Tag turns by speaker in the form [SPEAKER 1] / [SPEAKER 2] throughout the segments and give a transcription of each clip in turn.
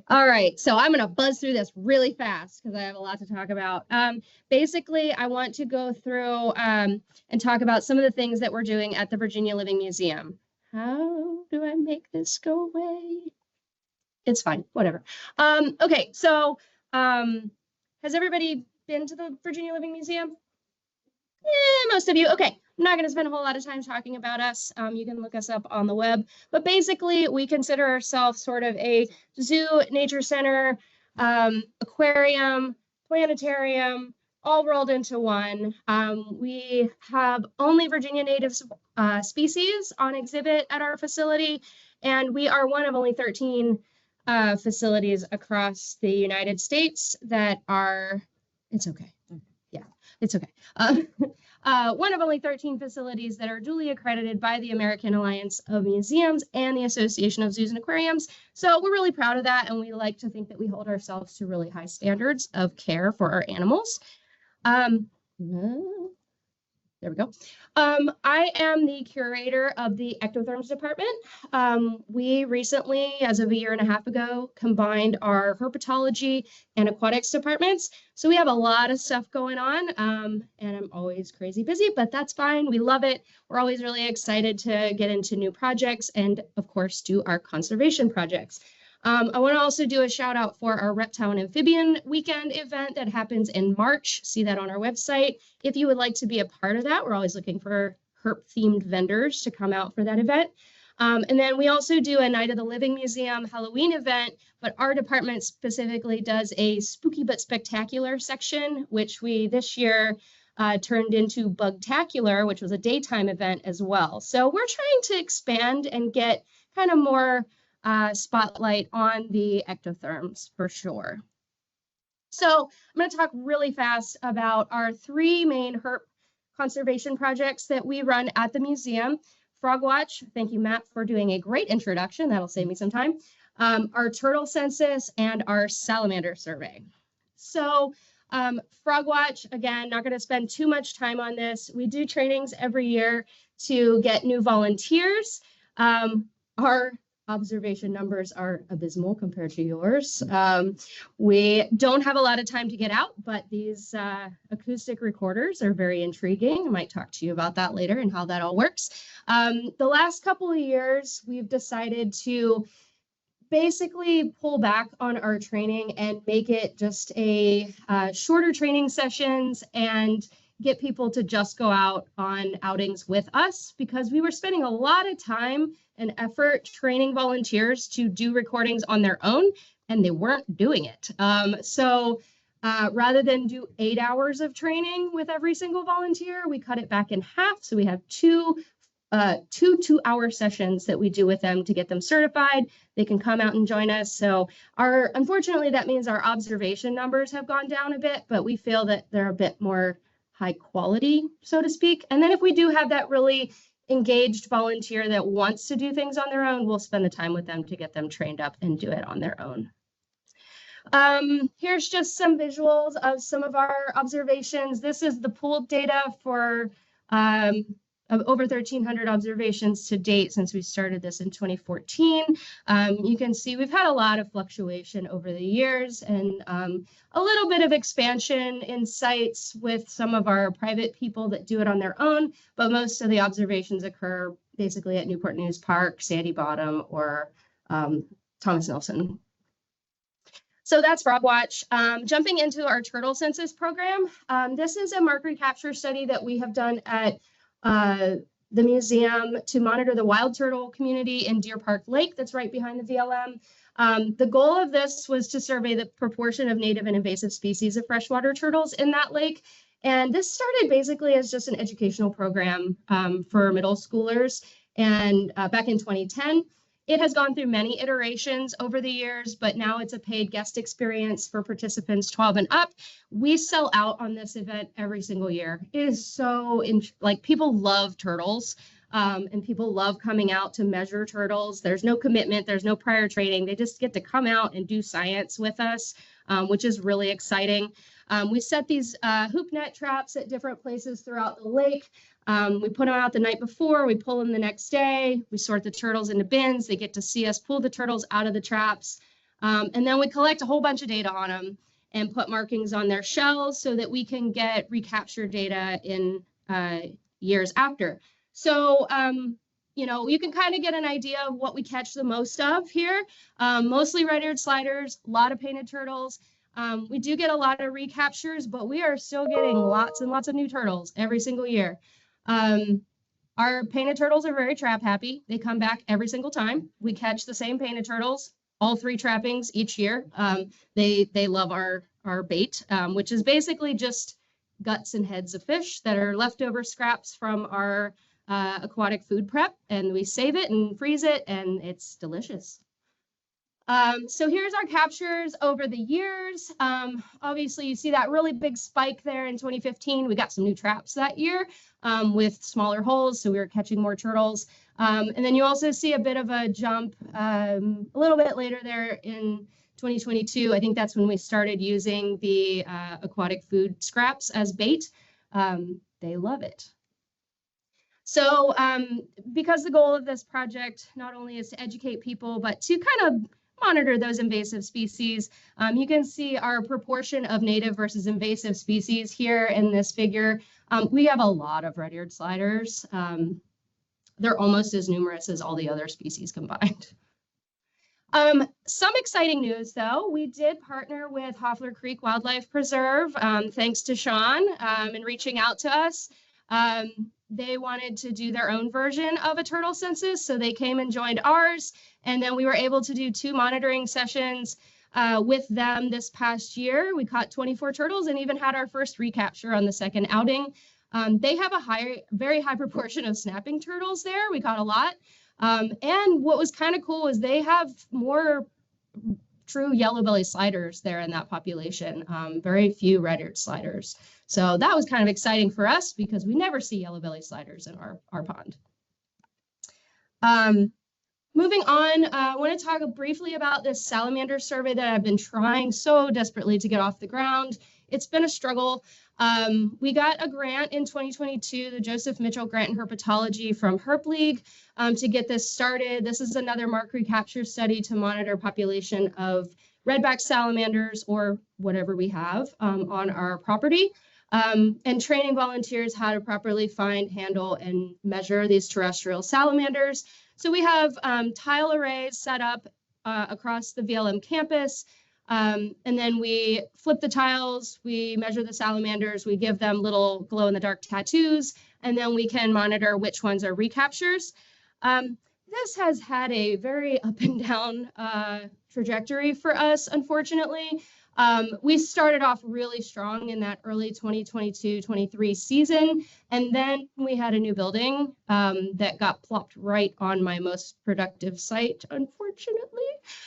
[SPEAKER 1] All right, so I'm going to buzz through this really fast because I have a lot to talk about. Basically, I want to go through and talk about some of the things that we're doing at the Virginia Living Museum. How do I make this go away? It's fine, whatever. Okay, so has everybody been to the Virginia Living Museum? Most of you. Okay, I'm not going to spend a whole lot of time talking about us. You can look us up on the web. But basically, we consider ourselves sort of a zoo, nature center, aquarium, planetarium, all rolled into one. We have only Virginia native species on exhibit at our facility, and we are one of only 13 facilities across the United States that are, it's okay. Yeah, it's okay. One of only 13 facilities that are duly accredited by the American Alliance of Museums and the Association of Zoos and Aquariums. So we're really proud of that, and we like to think that we hold ourselves to really high standards of care for our animals. There we go. I am the curator of the ectotherms department. We recently, as of a year and a half ago, combined our herpetology and aquatics departments. So we have a lot of stuff going on, and I'm always crazy busy, but that's fine. We love it. We're always really excited to get into new projects and, of course, do our conservation projects. I want to also do a shout out for our reptile and amphibian weekend event that happens in March. See that on our website. If you would like to be a part of that, we're always looking for herp themed vendors to come out for that event. And then we also do a Night of the Living Museum Halloween event, but our department specifically does a spooky but spectacular section, which we this year turned into Bugtacular, which was a daytime event as well. So we're trying to expand and get kind of more spotlight on the ectotherms for sure. So I'm going to talk really fast about our three main herp conservation projects that we run at the museum. Frog Watch, thank you, Matt, for doing a great introduction. That'll save me some time. Our turtle census and our salamander survey. So Frog Watch, again, not going to spend too much time on this. We do trainings every year to get new volunteers. Our observation numbers are abysmal compared to yours. We don't have a lot of time to get out, but these acoustic recorders are very intriguing. I might talk to you about that later and how that all works. The last couple of years, we've decided to basically pull back on our training and make it just a shorter training sessions and get people to just go out on outings with us, because we were spending a lot of time and effort training volunteers to do recordings on their own, and they weren't doing it. So rather than do 8 hours of training with every single volunteer, we cut it back in half. So we have two 2-hour sessions that we do with them to get them certified. They can come out and join us. So unfortunately, that means our observation numbers have gone down a bit, but we feel that they're a bit more high quality, so to speak. And then if we do have that really engaged volunteer that wants to do things on their own, we'll spend the time with them to get them trained up and do it on their own. Here's just some visuals of some of our observations. This is the pooled data for over 1,300 observations to date since we started this in 2014. You can see we've had a lot of fluctuation over the years and a little bit of expansion in sites with some of our private people that do it on their own, but most of the observations occur basically at Newport News Park, Sandy Bottom, or Thomas Nelson. So that's Frog Watch. Jumping into our turtle census program, this is a mark recapture study that we have done at the museum to monitor the wild turtle community in Deer Park Lake that's right behind the VLM. The goal of this was to survey the proportion of native and invasive species of freshwater turtles in that lake. And this started basically as just an educational program for middle schoolers, and back in 2010. It has gone through many iterations over the years, but now it's a paid guest experience for participants 12 and up. We sell out on this event every single year. It is so, like, people love turtles, and people love coming out to measure turtles. There's no commitment, there's no prior training. They just get to come out and do science with us, which is really exciting. We set these hoop net traps at different places throughout the lake. We put them out the night before, we pull them the next day, we sort the turtles into bins, they get to see us pull the turtles out of the traps. And then we collect a whole bunch of data on them and put markings on their shells so that we can get recapture data in years after. So, you can kind of get an idea of what we catch the most of here. Mostly red-eared sliders, a lot of painted turtles. We do get a lot of recaptures, but we are still getting lots and lots of new turtles every single year. Our painted turtles are very trap happy. They come back every single time. We catch the same painted turtles, all 3 trappings each year. They love our bait, which is basically just guts and heads of fish that are leftover scraps from our aquatic food prep, and we save it and freeze it, and it's delicious. So here's our captures over the years. Obviously, you see that really big spike there in 2015. We got some new traps that year with smaller holes, so we were catching more turtles. And then you also see a bit of a jump a little bit later there in 2022. I think that's when we started using the aquatic food scraps as bait. They love it. So because the goal of this project not only is to educate people, but to kind of monitor those invasive species, you can see our proportion of native versus invasive species here in this figure. We have a lot of red-eared sliders. They're almost as numerous as all the other species combined. Some exciting news, though. We did partner with Hoffler Creek Wildlife Preserve, thanks to Sean, in reaching out to us. They wanted to do their own version of a turtle census, so they came and joined ours, and then we were able to do 2 monitoring sessions with them this past year. We caught 24 turtles and even had our first recapture on the second outing. They have a very high proportion of snapping turtles there. We caught a lot. And what was kind of cool was they have more true yellow belly sliders there in that population, very few red-eared sliders. So that was kind of exciting for us because we never see yellow belly sliders in our pond. Moving on, I want to talk briefly about this salamander survey that I've been trying so desperately to get off the ground. It's been a struggle. We got a grant in 2022, the Joseph Mitchell Grant in Herpetology from Herp League, to get this started. This is another mark recapture study to monitor population of redback salamanders or whatever we have on our property, and training volunteers how to properly find, handle, and measure these terrestrial salamanders. So we have tile arrays set up across the VLM campus. And then we flip the tiles, we measure the salamanders, we give them little glow-in-the-dark tattoos, and then we can monitor which ones are recaptures. This has had a very up and down trajectory for us, unfortunately. We started off really strong in that early 2022-23 season, and then we had a new building that got plopped right on my most productive site, unfortunately.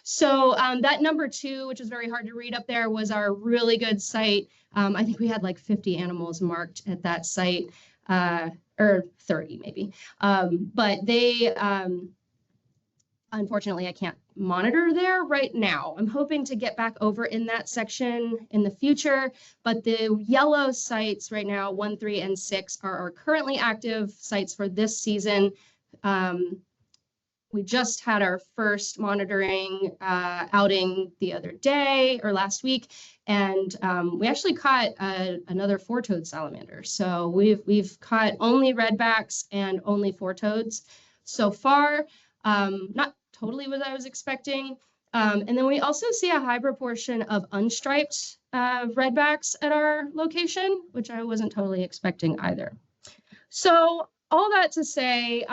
[SPEAKER 1] So that number 2, which is very hard to read up there, was our really good site. I think we had like 50 animals marked at that site, or 30 maybe. But they, unfortunately, I can't monitor there right now. I'm hoping to get back over in that section in the future, but the yellow sites right now, 1, 3, and 6, are our currently active sites for this season. We just had our first monitoring outing the other day or last week, and we actually caught another 4-toed salamander. So we've caught only redbacks and only 4-toads so far. Not totally what I was expecting. And then we also see a high proportion of unstriped redbacks at our location, which I wasn't totally expecting either. So all that to say,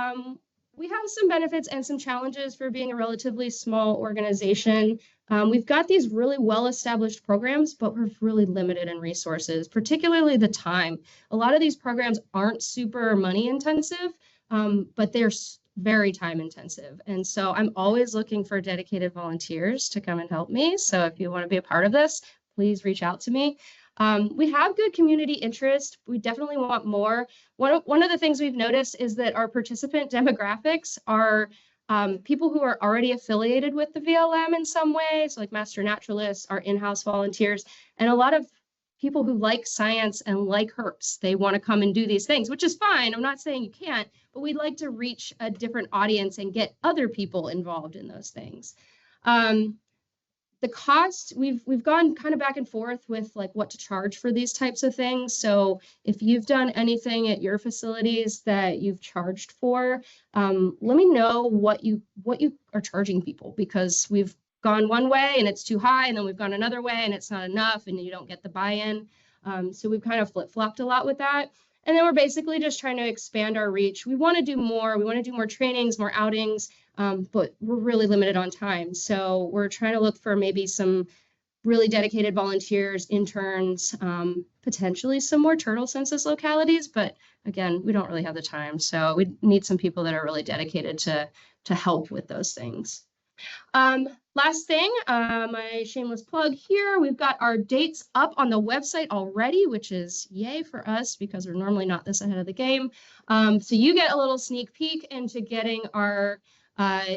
[SPEAKER 1] we have some benefits and some challenges for being a relatively small organization. We've got these really well-established programs, but we're really limited in resources, particularly the time. A lot of these programs aren't super money intensive, but they're very time intensive. And so I'm always looking for dedicated volunteers to come and help me. So if you want to be a part of this, please reach out to me. We have good community interest. We definitely want more. One of the things we've noticed is that our participant demographics are people who are already affiliated with the VLM in some way, so like master naturalists, our in-house volunteers, and a lot of people who like science and like herps. They want to come and do these things, which is fine. I'm not saying you can't, but we'd like to reach a different audience and get other people involved in those things. The cost, we've gone kind of back and forth with like what to charge for these types of things. So if you've done anything at your facilities that you've charged for, let me know what you are charging people, because we've gone one way and it's too high, and then we've gone another way and it's not enough, and you don't get the buy-in. So we've kind of flip-flopped a lot with that. And then we're basically just trying to expand our reach. We want to do more. We want to do more trainings, more outings, but we're really limited on time. So we're trying to look for maybe some really dedicated volunteers, interns, potentially some more turtle census localities. But again, we don't really have the time. So we need some people that are really dedicated to help with those things. Last thing, my shameless plug here, we've got our dates up on the website already, which is yay for us because we're normally not this ahead of the game. So you get a little sneak peek into getting our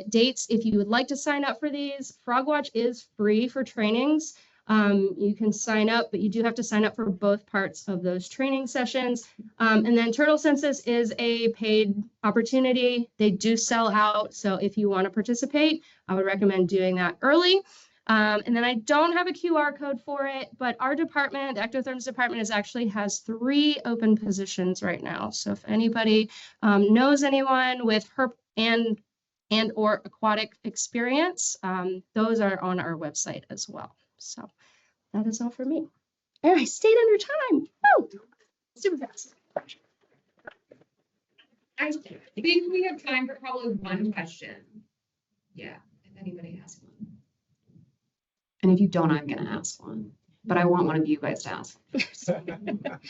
[SPEAKER 1] dates. If you would like to sign up for these, Frogwatch is free for trainings. You can sign up, but you do have to sign up for both parts of those training sessions. And then Turtle Census is a paid opportunity. They do sell out. So if you want to participate, I would recommend doing that early. And then I don't have a QR code for it, but our department, the ectotherms department, has 3 open positions right now. So if anybody knows anyone with herp and or aquatic experience, those are on our website as well. So that is all for me. And I stayed under time. Oh, super fast.
[SPEAKER 2] I think we have time for probably one question. Yeah, if anybody has one. And if you don't, I'm gonna ask one, but I want one of you guys to ask.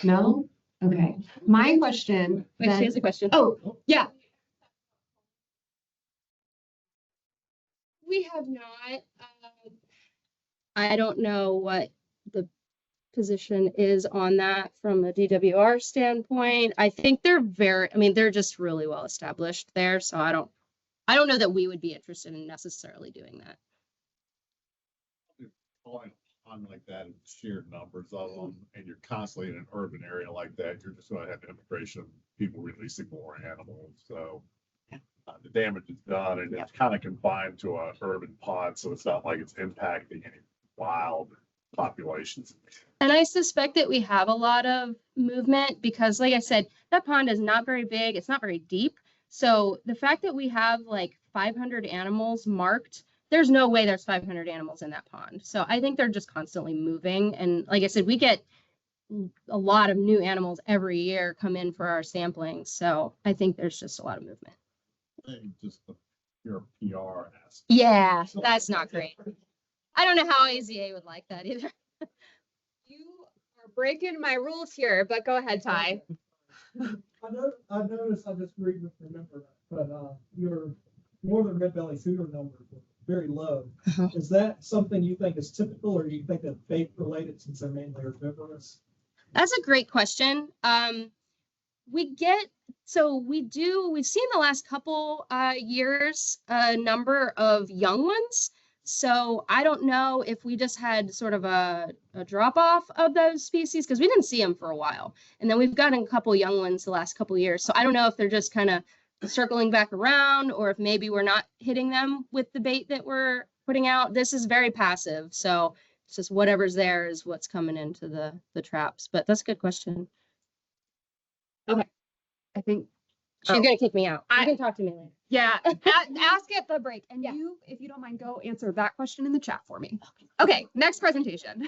[SPEAKER 2] No? Okay. My question.
[SPEAKER 1] Wait, she has a question.
[SPEAKER 2] Oh, yeah.
[SPEAKER 1] We have not. I don't know what the position is on that from a DWR standpoint. I think they're just really well established there. So I don't know that we would be interested in necessarily doing that.
[SPEAKER 3] On like that, and sheer numbers of them, and you're constantly in an urban area like that, you're just going to have immigration of people releasing more animals. So the damage is done, and it's kind of confined to a urban pod, so it's not like it's impacting any wild populations.
[SPEAKER 1] And I suspect that we have a lot of movement because, like I said, that pond is not very big. It's not very deep. So the fact that we have like 500 animals marked, there's no way there's 500 animals in that pond. So I think they're just constantly moving. And like I said, we get a lot of new animals every year come in for our sampling. So I think there's just a lot of movement.
[SPEAKER 3] Just your PR aspect.
[SPEAKER 1] Yeah, that's not great. I don't know how AZA would like that either.
[SPEAKER 2] You are breaking my rules here, but go ahead, Ty.
[SPEAKER 4] I noticed, I just remember, but your northern red belly suitor numbers were very low. Is that something you think is typical, or do you think that bait related since they're mainly herbivorous?
[SPEAKER 1] That's a great question. We've seen the last couple years a number of young ones. So I don't know if we just had sort of a drop off of those species because we didn't see them for a while. And then we've gotten a couple young ones the last couple years. So I don't know if they're just kind of circling back around or if maybe we're not hitting them with the bait that we're putting out. This is very passive. So it's just whatever's there is what's coming into the traps. But that's a good question.
[SPEAKER 2] Okay. I think
[SPEAKER 1] She's going to kick me out. You
[SPEAKER 2] I-
[SPEAKER 1] can talk to me later.
[SPEAKER 2] yeah, ask at the break. And
[SPEAKER 1] Yeah.
[SPEAKER 2] you, if you don't mind, go answer that question in the chat for me. Okay, next presentation.